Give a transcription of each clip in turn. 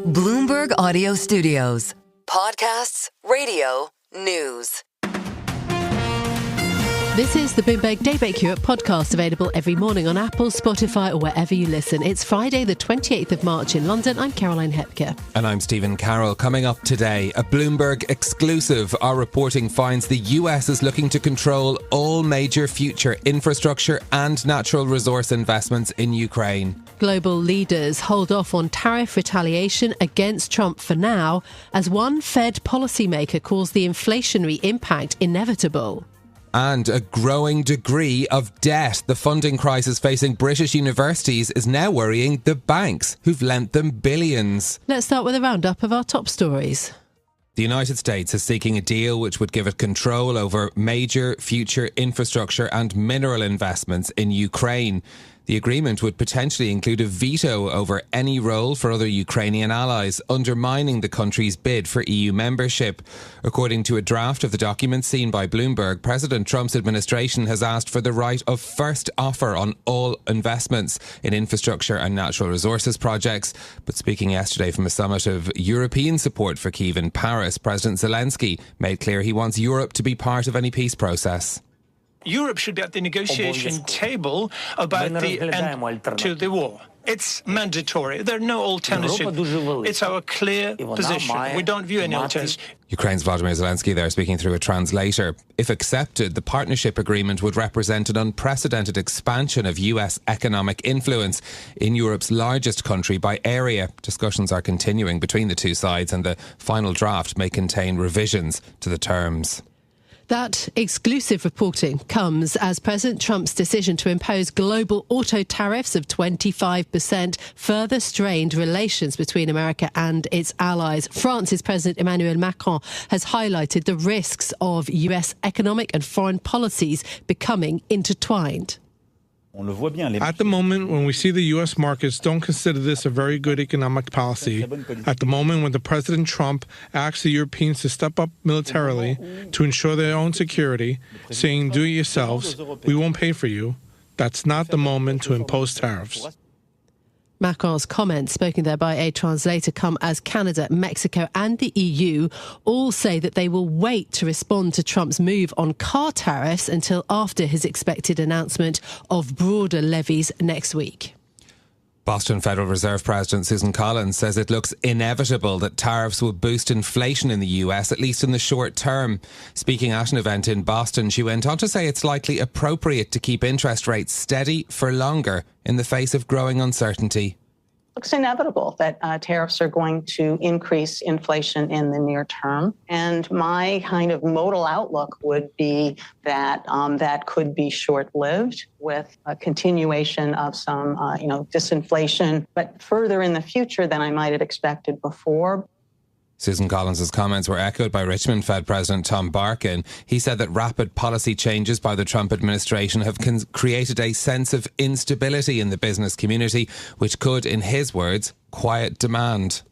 Bloomberg Audio Studios. Podcasts, radio, news. This is the Bloomberg Daybreak Europe podcast, available every morning on Apple, Spotify or wherever you listen. It's Friday the 28th of March in London. I'm Caroline Hepker. And I'm Stephen Carroll. Coming up today, a Bloomberg exclusive. Our reporting finds the US is looking to control all major future infrastructure and natural resource investments in Ukraine. Global leaders hold off on tariff retaliation against Trump for now, as one Fed policymaker calls the inflationary impact inevitable. And a growing degree of debt. The funding crisis facing British universities is now worrying the banks, who've lent them billions. Let's start with a roundup of our top stories. The United States is seeking a deal which would give it control over major future infrastructure and mineral investments in Ukraine. The agreement would potentially include a veto over any role for other Ukrainian allies, undermining the country's bid for EU membership. According to a draft of the document seen by Bloomberg, President Trump's administration has asked for the right of first offer on all investments in infrastructure and natural resources projects. But speaking yesterday from a summit of European support for Kyiv in Paris, President Zelensky made clear he wants Europe to be part of any peace process. Europe should be at the negotiation table about the end to the war. It's mandatory. There are no alternatives. It's our clear position. We don't view any alternatives. Ukraine's Volodymyr Zelensky there speaking through a translator. If accepted, the partnership agreement would represent an unprecedented expansion of US economic influence in Europe's largest country by area. Discussions are continuing between the two sides, and the final draft may contain revisions to the terms. That exclusive reporting comes as President Trump's decision to impose global auto tariffs of 25% further strained relations between America and its allies. France's President Emmanuel Macron has highlighted the risks of US economic and foreign policies becoming intertwined. At the moment, when we see the U.S. markets don't consider this a very good economic policy, at the moment when the President Trump asks the Europeans to step up militarily to ensure their own security, saying, do it yourselves, we won't pay for you, that's not the moment to impose tariffs. Macron's comments, spoken there by a translator, come as Canada, Mexico and the EU all say that they will wait to respond to Trump's move on car tariffs until after his expected announcement of broader levies next week. Boston Federal Reserve President Susan Collins says it looks inevitable that tariffs will boost inflation in the US, at least in the short term. Speaking at an event in Boston, she went on to say it's likely appropriate to keep interest rates steady for longer in the face of growing uncertainty. Looks inevitable that tariffs are going to increase inflation in the near term. And my kind of modal outlook would be that that could be short-lived with a continuation of some, disinflation, but further in the future than I might have expected before. Susan Collins' comments were echoed by Richmond Fed President Tom Barkin. He said that rapid policy changes by the Trump administration have created a sense of instability in the business community, which could, in his words, quiet demand.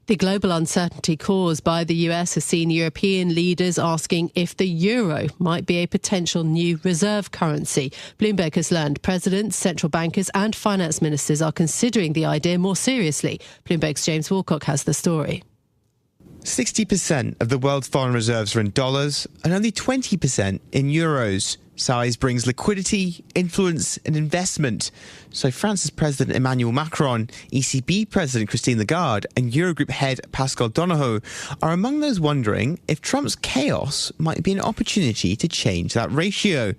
The global uncertainty caused by the US has seen European leaders asking if the euro might be a potential new reserve currency. Bloomberg has learned presidents, central bankers and finance ministers are considering the idea more seriously. Bloomberg's James Walcock has the story. 60% of the world's foreign reserves are in dollars and only 20% in euros. Size brings liquidity, influence and investment. So France's President Emmanuel Macron, ECB President Christine Lagarde and Eurogroup head Pascal Donohoe are among those wondering if Trump's chaos might be an opportunity to change that ratio.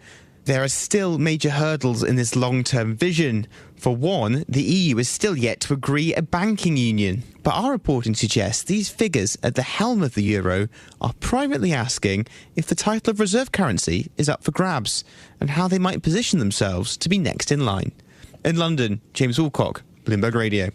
There are still major hurdles in this long-term vision. For one, the EU is still yet to agree a banking union. But our reporting suggests these figures at the helm of the euro are privately asking if the title of reserve currency is up for grabs and how they might position themselves to be next in line. In London, James Walcock, Bloomberg Radio.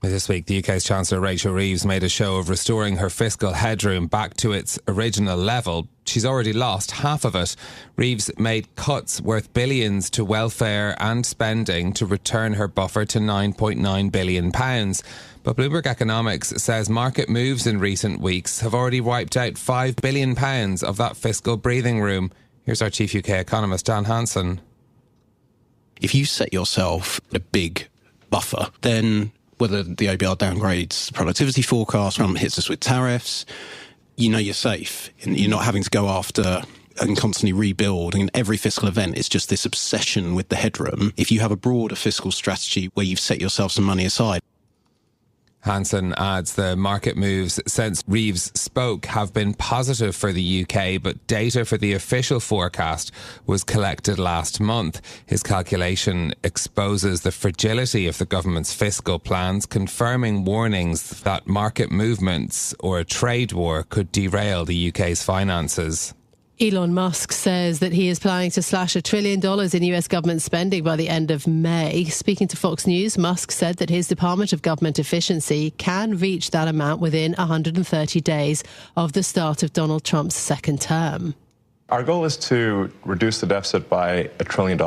This week, the UK's Chancellor Rachel Reeves made a show of restoring her fiscal headroom back to its original level. She's already lost half of it. Reeves made cuts worth billions to welfare and spending to return her buffer to £9.9 billion. But Bloomberg Economics says market moves in recent weeks have already wiped out £5 billion of that fiscal breathing room. Here's our chief UK economist, Dan Hansen. If you set yourself a big buffer, then whether the OBR downgrades productivity forecast, Trump hits us with tariffs, you know you're safe. And you're not having to go after and constantly rebuild. And every fiscal event is just this obsession with the headroom. If you have a broader fiscal strategy where you've set yourself some money aside. Hanson adds the market moves since Reeves spoke have been positive for the UK, but data for the official forecast was collected last month. His calculation exposes the fragility of the government's fiscal plans, confirming warnings that market movements or a trade war could derail the UK's finances. Elon Musk says that he is planning to slash $1 trillion in US government spending by the end of May. Speaking to Fox News, Musk said that his Department of Government Efficiency can reach that amount within 130 days of the start of Donald Trump's second term. Our goal is to reduce the deficit by $1 trillion.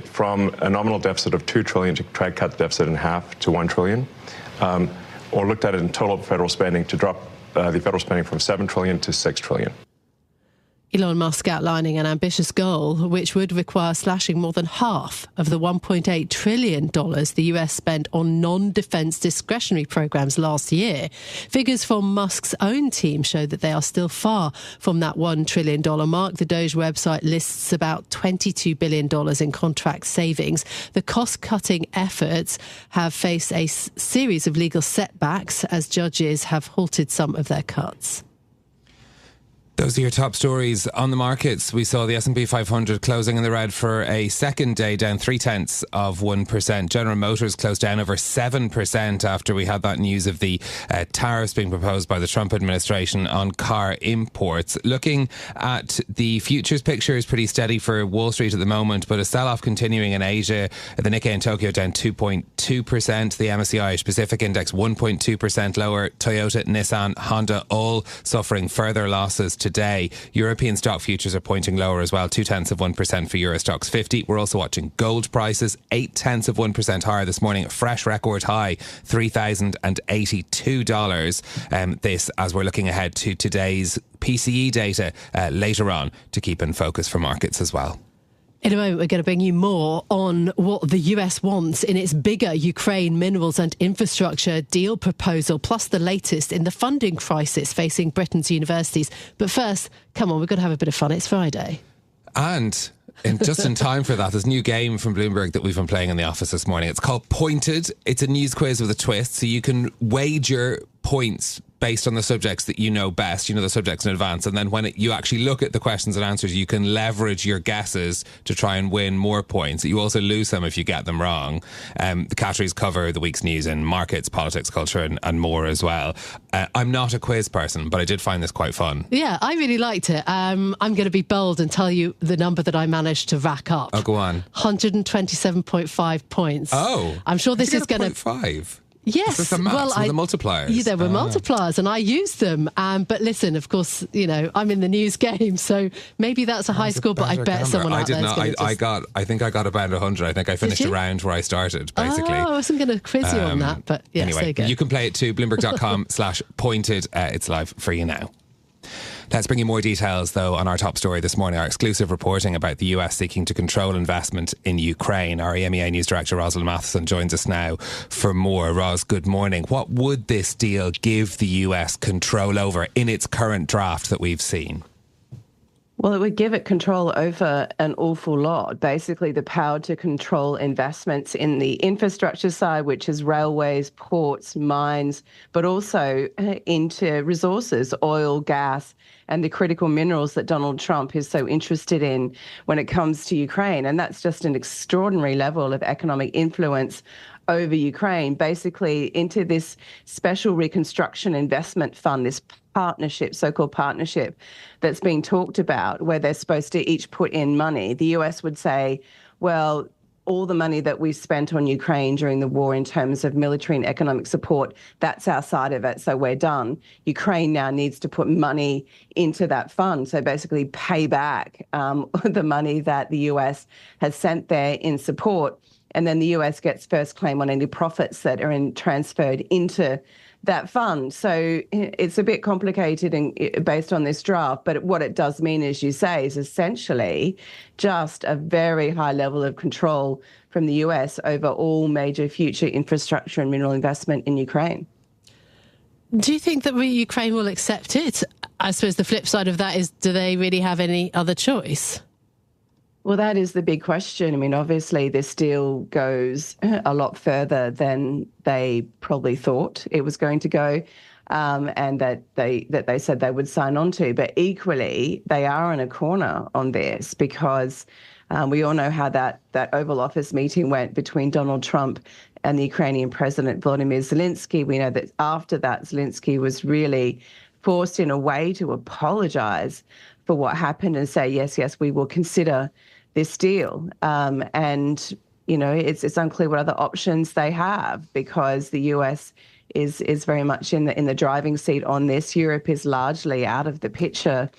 From a nominal deficit of $2 trillion to try to cut the deficit in half to $1 trillion, or looked at it in total federal spending to drop the federal spending from $7 trillion to $6 trillion. Elon Musk outlining an ambitious goal which would require slashing more than half of the $1.8 trillion the US spent on non-defense discretionary programs last year. Figures from Musk's own team show that they are still far from that $1 trillion mark. The Doge website lists about $22 billion in contract savings. The cost-cutting efforts have faced a series of legal setbacks as judges have halted some of their cuts. Those are your top stories on the markets. We saw the S&P 500 closing in the red for a second day, down 0.3%. General Motors closed down over 7% after we had that news of the tariffs being proposed by the Trump administration on car imports. Looking at the futures picture is pretty steady for Wall Street at the moment, but a sell-off continuing in Asia. The Nikkei in Tokyo down 2.2%. The MSCI Asia Pacific Index 1.2% lower. Toyota, Nissan, Honda all suffering further losses today. European stock futures are pointing lower as well, 0.2% for Euro Stoxx 50. We're also watching gold prices, 0.8% higher this morning, a fresh record high, $3,082. This as we're looking ahead to today's PCE data later on to keep in focus for markets as well. In a moment, we're going to bring you more on what the US wants in its bigger Ukraine minerals and infrastructure deal proposal, plus the latest in the funding crisis facing Britain's universities. But first, come on, we've got to have a bit of fun. It's Friday. And just in time for that, there's a new game from Bloomberg that we've been playing in the office this morning. It's called Pointed. It's a news quiz with a twist, so you can wager points based on the subjects that you know best. You know the subjects in advance, and then when you actually look at the questions and answers, you can leverage your guesses to try and win more points. You also lose some if you get them wrong. The categories cover the week's news in markets, politics, culture and more as well. I'm not a quiz person, but I did find this quite fun. Yeah, I really liked it. I'm going to be bold and tell you the number that I managed to rack up. Oh, go on. 127.5 points. Oh. I'm sure this is going to... 0.5? Yes. The multipliers. Yeah, there were multipliers and I used them. But listen, of course, you know, I'm in the news game, so maybe that's a high score, but I bet someone out there is going to I think I got about 100. I think I finished around where I started, basically. Oh, I wasn't going to quiz you on that, but yes, anyway, there you go. You can play it too, bloomberg.com/pointed. It's live for you now. Let's bring you more details, though, on our top story this morning, our exclusive reporting about the US seeking to control investment in Ukraine. Our EMEA News Director, Rosalind Matheson, joins us now for more. Ros, good morning. What would this deal give the US control over in its current draft that we've seen? Well, it would give it control over an awful lot. Basically, the power to control investments in the infrastructure side, which is railways, ports, mines, but also into resources, oil, gas, and the critical minerals that Donald Trump is so interested in when it comes to Ukraine. And that's just an extraordinary level of economic influence over Ukraine, basically into this special reconstruction investment fund, this partnership, so-called partnership that's being talked about, where they're supposed to each put in money. The US would say, well, all the money that we spent on Ukraine during the war in terms of military and economic support, that's our side of it, so we're done. Ukraine now needs to put money into that fund, so basically pay back the money that the US has sent there in support. And then the US gets first claim on any profits that are transferred into that fund. So it's a bit complicated based on this draft, but what it does mean, as you say, is essentially just a very high level of control from the US over all major future infrastructure and mineral investment in Ukraine. Do you think that Ukraine will accept it? I suppose the flip side of that is, do they really have any other choice? Well, that is the big question. I mean, obviously, this deal goes a lot further than they probably thought it was going to go, and that they said they would sign on to. But equally, they are in a corner on this because we all know how that Oval Office meeting went between Donald Trump and the Ukrainian President Volodymyr Zelensky. We know that after that, Zelensky was really forced in a way to apologise for what happened and say, yes, we will consider this deal. And, you know, it's unclear what other options they have because the US is very much in the driving seat on this. Europe is largely out of the picture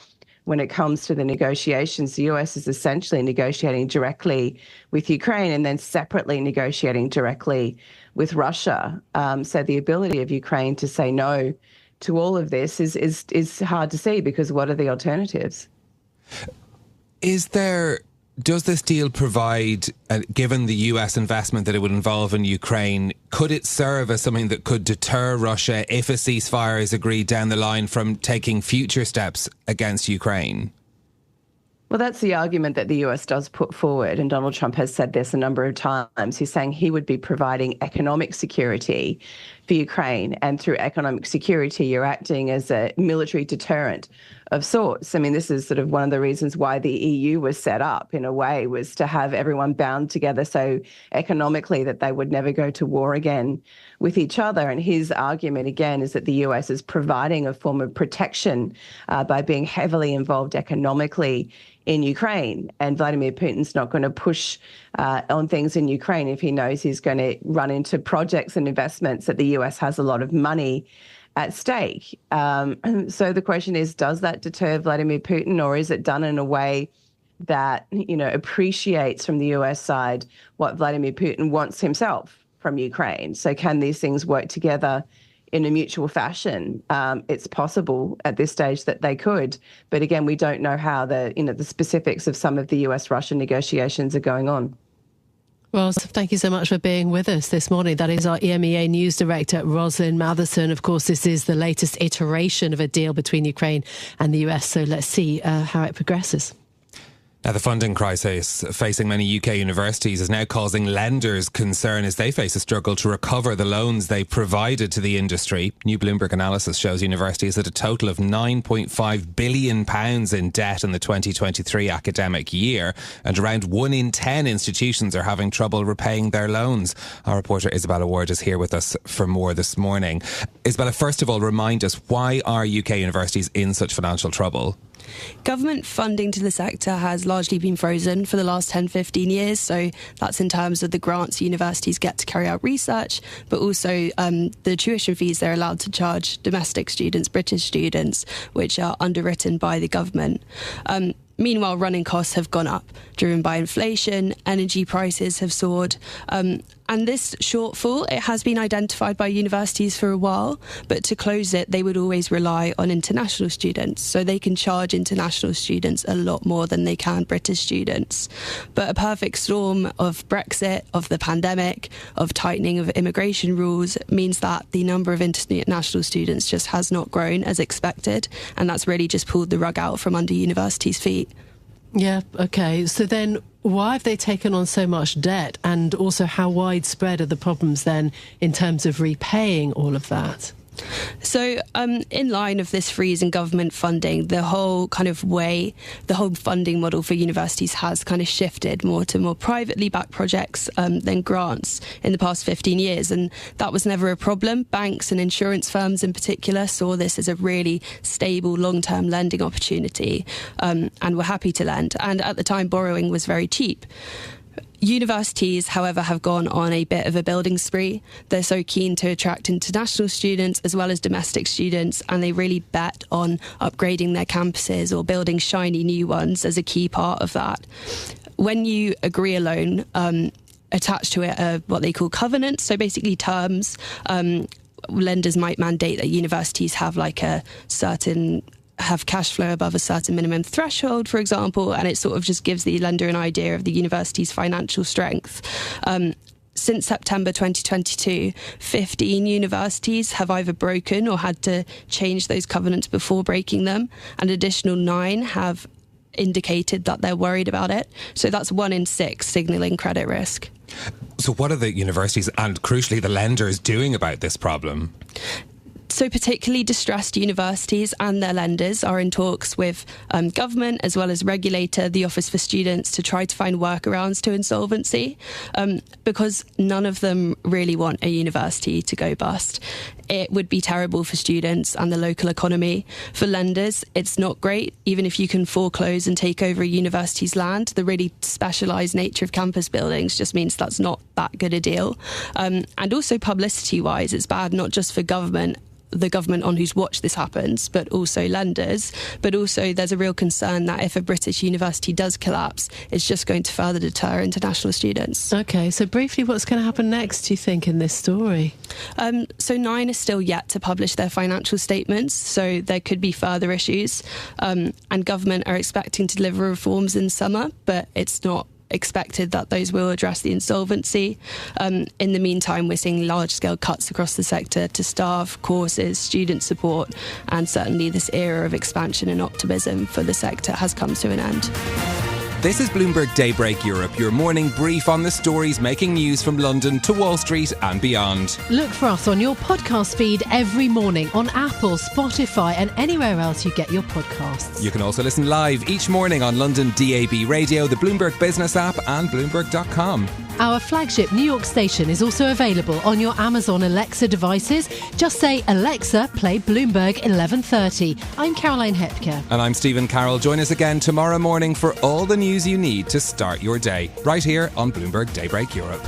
when it comes to the negotiations. The US is essentially negotiating directly with Ukraine and then separately negotiating directly with Russia. So the ability of Ukraine to say no to all of this is hard to see because what are the alternatives? Does this deal provide, given the US investment that it would involve in Ukraine, could it serve as something that could deter Russia if a ceasefire is agreed down the line from taking future steps against Ukraine? Well, that's the argument that the US does put forward, and Donald Trump has said this a number of times. He's saying he would be providing economic security for Ukraine, and through economic security, you're acting as a military deterrent of sorts. I mean, this is sort of one of the reasons why the EU was set up, in a way, was to have everyone bound together so economically that they would never go to war again with each other. And his argument, again, is that the US is providing a form of protection by being heavily involved economically in Ukraine. And Vladimir Putin's not going to push on things in Ukraine if he knows he's going to run into projects and investments that the US has a lot of money at stake. So the question is, does that deter Vladimir Putin, or is it done in a way that, you know, appreciates from the US side what Vladimir Putin wants himself from Ukraine? So can these things work together in a mutual fashion? It's possible at this stage that they could, but again, we don't know how the specifics of some of the US-Russia negotiations are going on. Well, thank you so much for being with us this morning. That is our EMEA News Director, Rosalind Matherson. Of course, this is the latest iteration of a deal between Ukraine and the US, so let's see how it progresses. Now, the funding crisis facing many UK universities is now causing lenders concern as they face a struggle to recover the loans they provided to the industry. New Bloomberg analysis shows universities had a total of £9.5 billion in debt in the 2023 academic year, and around 1 in 10 institutions are having trouble repaying their loans. Our reporter Isabella Ward is here with us for more this morning. Isabella, first of all, remind us, why are UK universities in such financial trouble? Government funding to the sector has largely been frozen for the last 10-15 years, so that's in terms of the grants universities get to carry out research, but also the tuition fees they're allowed to charge domestic students, British students, which are underwritten by the government. Meanwhile, running costs have gone up, driven by inflation, energy prices have soared, and this shortfall, it has been identified by universities for a while, but to close it, they would always rely on international students, so they can charge international students a lot more than they can British students. But a perfect storm of Brexit, of the pandemic, of tightening of immigration rules means that the number of international students just has not grown as expected, and that's really just pulled the rug out from under universities' feet. Yeah, OK. So then why have they taken on so much debt? And also, how widespread are the problems then in terms of repaying all of that? So in line of this freeze in government funding, the whole funding model for universities has kind of shifted more to more privately backed projects than grants in the past 15 years. And that was never a problem. Banks and insurance firms in particular saw this as a really stable long-term lending opportunity and were happy to lend. And at the time, borrowing was very cheap. Universities, however, have gone on a bit of a building spree. They're so keen to attract international students as well as domestic students, and they really bet on upgrading their campuses or building shiny new ones as a key part of that. When you agree a loan, attached to it are what they call covenants, so basically terms lenders might mandate that universities have have cash flow above a certain minimum threshold, for example, and it sort of just gives the lender an idea of the university's financial strength. Since September 2022, 15 universities have either broken or had to change those covenants before breaking them. An additional 9 have indicated that they're worried about it. So that's 1 in 6 signalling credit risk. So what are the universities and, crucially, the lenders doing about this problem? So particularly distressed universities and their lenders are in talks with government as well as regulator, the Office for Students, to try to find workarounds to insolvency, because none of them really want a university to go bust. It would be terrible for students and the local economy. For lenders, it's not great. Even if you can foreclose and take over a university's land, the really specialised nature of campus buildings just means that's not that good a deal. And also publicity-wise, it's bad not just for the government on whose watch this happens, but also lenders. But also there's a real concern that if a British university does collapse, it's just going to further deter international students. OK, so briefly, what's going to happen next, do you think, in this story? So 9 are still yet to publish their financial statements, so there could be further issues. And government are expecting to deliver reforms in summer, but it's not expected that those will address the insolvency. In the meantime, we're seeing large-scale cuts across the sector to staff, courses, student support, and certainly this era of expansion and optimism for the sector has come to an end. This is Bloomberg Daybreak Europe, your morning brief on the stories making news from London to Wall Street and beyond. Look for us on your podcast feed every morning on Apple, Spotify and anywhere else you get your podcasts. You can also listen live each morning on London DAB Radio, the Bloomberg Business app and Bloomberg.com. Our flagship New York station is also available on your Amazon Alexa devices. Just say, Alexa, play Bloomberg 1130. I'm Caroline Hepker. And I'm Stephen Carroll. Join us again tomorrow morning for all the news you need to start your day, right here on Bloomberg Daybreak Europe.